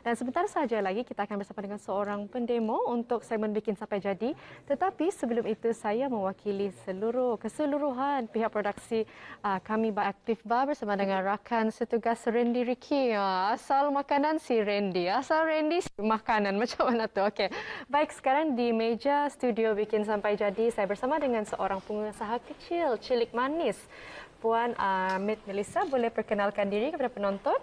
Dan sebentar saja lagi kita akan bersama dengan seorang pendemo untuk segmen Bikin Sampai Jadi. Tetapi sebelum itu saya mewakili keseluruhan pihak produksi kami Aktif Bar bersama dengan rakan setugas Randy Ricky. Asal makanan si Randy, asal Randy si makanan. Macam mana tu? Okey. Baik, sekarang di meja studio Bikin Sampai Jadi saya bersama dengan seorang pengusaha kecil, cilik manis. Puan Mit Melissa, boleh perkenalkan diri kepada penonton?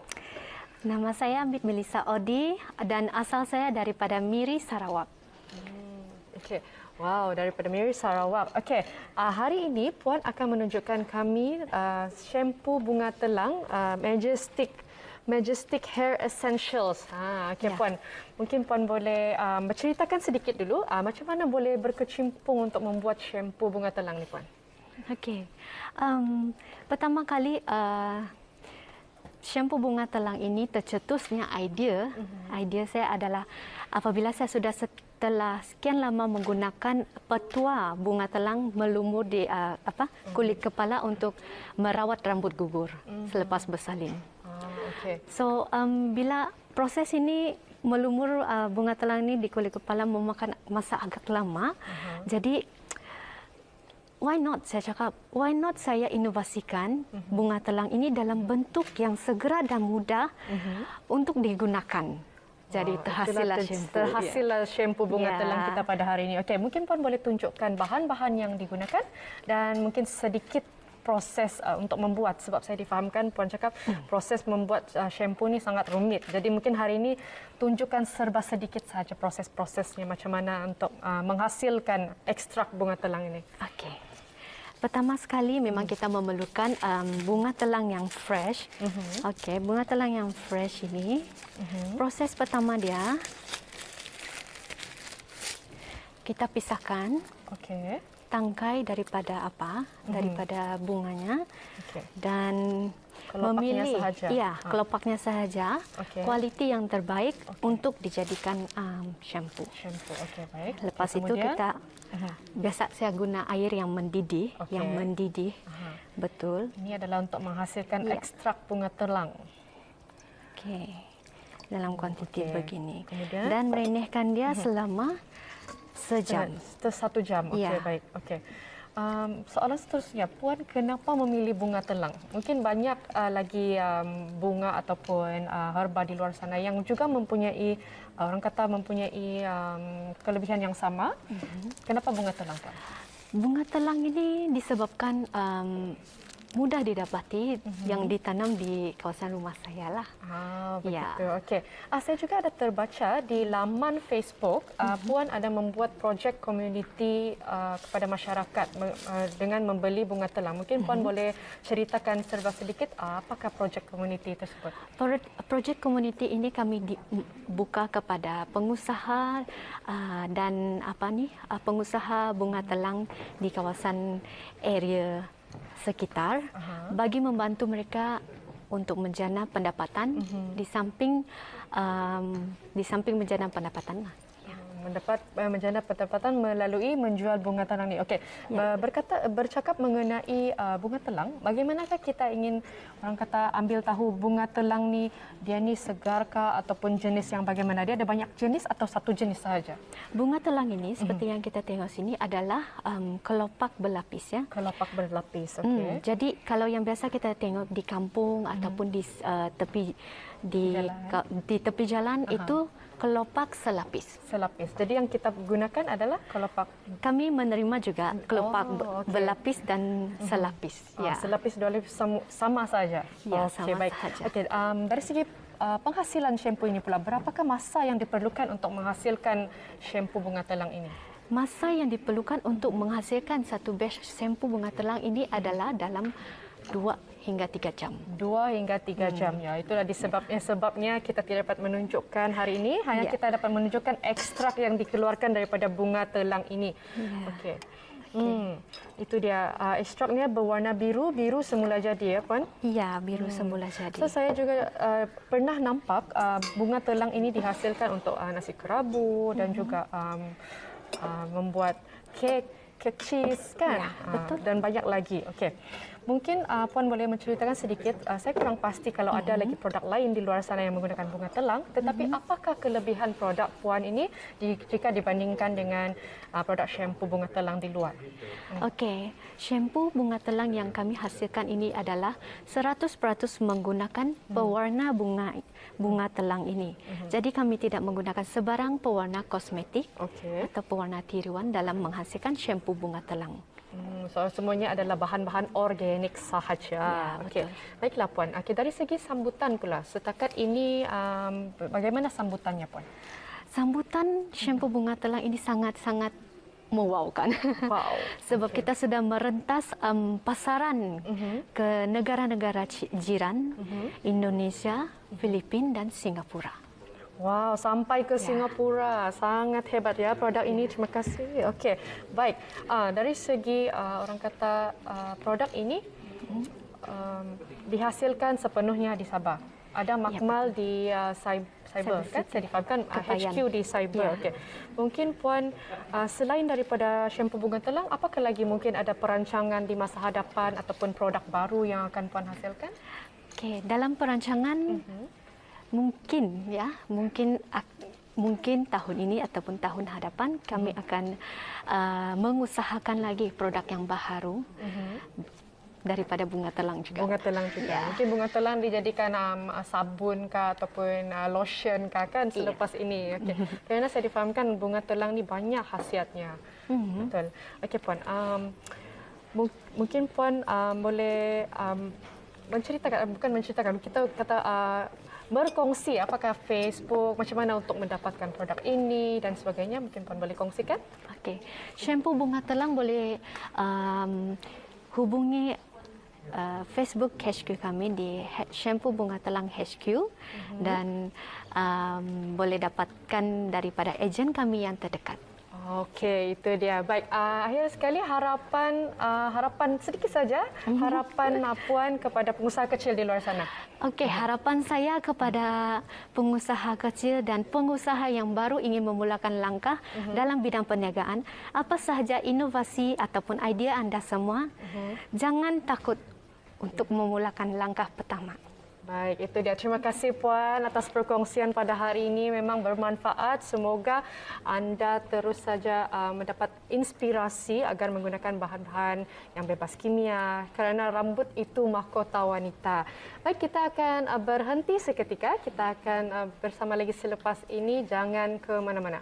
Nama saya Mit Melissa Odi dan asal saya daripada Miri, Sarawak. Okey. Wow, daripada Miri, Sarawak. Okey. Hari ini Puan akan menunjukkan kami shampoo bunga telang Majestic Hair Essentials. Okey, ya. Puan. Mungkin Puan boleh berceritakan sedikit dulu macam mana boleh berkecimpung untuk membuat shampoo bunga telang ni, Puan? Okey. Pertama kali shampoo bunga telang ini tercetusnya idea saya adalah apabila saya sudah setelah sekian lama menggunakan petua bunga telang melumur di kulit kepala untuk merawat rambut gugur selepas bersalin. Okay. So bila proses ini melumur bunga telang ini di kulit kepala memakan masa agak lama, jadi why not saya inovasikan bunga telang ini dalam bentuk yang segera dan mudah untuk digunakan. Jadi terhasillah shampoo bunga telang kita pada hari ini. Okey, mungkin Puan boleh tunjukkan bahan-bahan yang digunakan dan mungkin sedikit proses untuk membuat, sebab saya difahamkan Puan cakap proses membuat shampoo ni sangat rumit. Jadi mungkin hari ini tunjukkan serba sedikit saja proses-prosesnya macam mana untuk menghasilkan ekstrak bunga telang ini. Okey. Pertama sekali memang kita memerlukan bunga telang yang fresh. Okey, bunga telang yang fresh ini. Proses pertama dia kita pisahkan. Okey. Tangkai daripada daripada bunganya. Dan kelopaknya memilih sahaja. kelopaknya sahaja. Kualiti yang terbaik untuk dijadikan shampoo. Okey, baik. Lepas itu kita biasa saya guna air yang mendidih, Betul. Ini adalah untuk menghasilkan ekstrak bunga telang. Okey. Dalam kuantiti begini. Kemudian? Dan merenehkan dia selama sejam. 1 jam. Okey, baik. Okey. Soalan seterusnya, Puan kenapa memilih bunga telang? Mungkin banyak lagi bunga ataupun herba di luar sana yang juga mempunyai kelebihan yang sama. Kenapa bunga telang, Puan? Bunga telang ini disebabkan mudah didapati yang ditanam di kawasan rumah saya lah. Begitu. Okey. Saya juga ada terbaca di laman Facebook Puan ada membuat projek komuniti kepada masyarakat dengan membeli bunga telang. Mungkin Puan boleh ceritakan serba sedikit apakah projek komuniti tersebut? Projek komuniti ini kami buka kepada pengusaha dan pengusaha bunga telang di kawasan area sekitar bagi membantu mereka untuk menjana pendapatan di samping menjana pendapatan menjana pendapatan melalui menjual bunga telang ni. Okey. Bercakap mengenai bunga telang, bagaimanakah kita ingin ambil tahu bunga telang ni dia ni segarkah ataupun jenis yang bagaimana? Dia ada banyak jenis atau satu jenis sahaja? Bunga telang ini seperti yang kita tengok sini adalah kelopak berlapis ya. Kelopak berlapis. Okey. Jadi kalau yang biasa kita tengok di kampung ataupun di tepi jalan itu kelopak selapis. Jadi yang kita gunakan adalah kelopak. Kami menerima juga kelopak berlapis dan selapis. Selapis dua lapis sama saja. Sama baik. saja. Okey, dari segi penghasilan shampoo ini pula, berapakah masa yang diperlukan untuk menghasilkan shampoo bunga telang ini? Masa yang diperlukan untuk menghasilkan satu batch shampoo bunga telang ini adalah dalam 2 hingga 3 jam. 2 hingga 3 jam ya. Itulah sebabnya kita tidak dapat menunjukkan hari ini, hanya kita dapat menunjukkan ekstrak yang dikeluarkan daripada bunga telang ini. Okey. Itu dia ekstraknya berwarna biru semula jadi ya, Puan? Ya, biru semula jadi. So saya juga pernah nampak bunga telang ini dihasilkan untuk nasi kerabu dan juga membuat kek cheese kan? Ya, betul. Dan banyak lagi. Okey. Mungkin Puan boleh menceritakan sedikit, saya kurang pasti kalau ada lagi produk lain di luar sana yang menggunakan bunga telang, tetapi apakah kelebihan produk Puan ini jika dibandingkan dengan produk shampoo bunga telang di luar? Okey, shampoo bunga telang yang kami hasilkan ini adalah 100% menggunakan pewarna bunga telang ini. Jadi kami tidak menggunakan sebarang pewarna kosmetik Okey. atau pewarna tiruan dalam menghasilkan shampoo bunga telang. So semuanya adalah bahan-bahan organik sahaja. Ya, Okey. betul. Baiklah Puan. Okey, dari segi sambutan pula, setakat ini bagaimana sambutannya Puan? Sambutan shampoo bunga telang ini sangat-sangat mewaukan. Wow. Sebab kita sudah merentas pasaran ke negara-negara jiran, Indonesia, Filipina dan Singapura. Wow, sampai ke Singapura. Sangat hebat ya produk ini. Terima kasih. Okey, baik. Dari segi orang kata produk ini dihasilkan sepenuhnya di Sabah. Ada makmal di Cyber kan? Saya difahamkan HQ di Cyber. Ya. Okey. Mungkin Puan selain daripada shampoo bunga telang, apakah lagi mungkin ada perancangan di masa hadapan ataupun produk baru yang akan Puan hasilkan? Okey, dalam perancangan mungkin tahun ini ataupun tahun hadapan kami akan mengusahakan lagi produk yang baru daripada bunga telang juga. Bunga telang juga. Ya. Mungkin bunga telang dijadikan sabun kah ataupun lotion kah kan selepas ini. Okay. Kerana saya difahamkan bunga telang ni banyak khasiatnya. Betul. Okey Puan. Mungkin Puan boleh menceritakan, kita kata berkongsi apakah Facebook, macam mana untuk mendapatkan produk ini dan sebagainya. Mungkin Puan boleh kongsikan? Okey. Shampoo bunga telang boleh hubungi Facebook HQ kami di Shampoo Bunga Telang HQ dan boleh dapatkan daripada ejen kami yang terdekat. Okey, itu dia. Baik, akhir sekali harapan sedikit saja, harapan Puan kepada pengusaha kecil di luar sana. Okey, harapan saya kepada pengusaha kecil dan pengusaha yang baru ingin memulakan langkah dalam bidang perniagaan, apa sahaja inovasi ataupun idea anda semua, jangan takut untuk memulakan langkah pertama. Baik, itu dia. Terima kasih Puan atas perkongsian pada hari ini. Memang bermanfaat. Semoga anda terus saja mendapat inspirasi agar menggunakan bahan-bahan yang bebas kimia kerana rambut itu mahkota wanita. Baik, kita akan berhenti seketika. Kita akan bersama lagi selepas ini. Jangan ke mana-mana.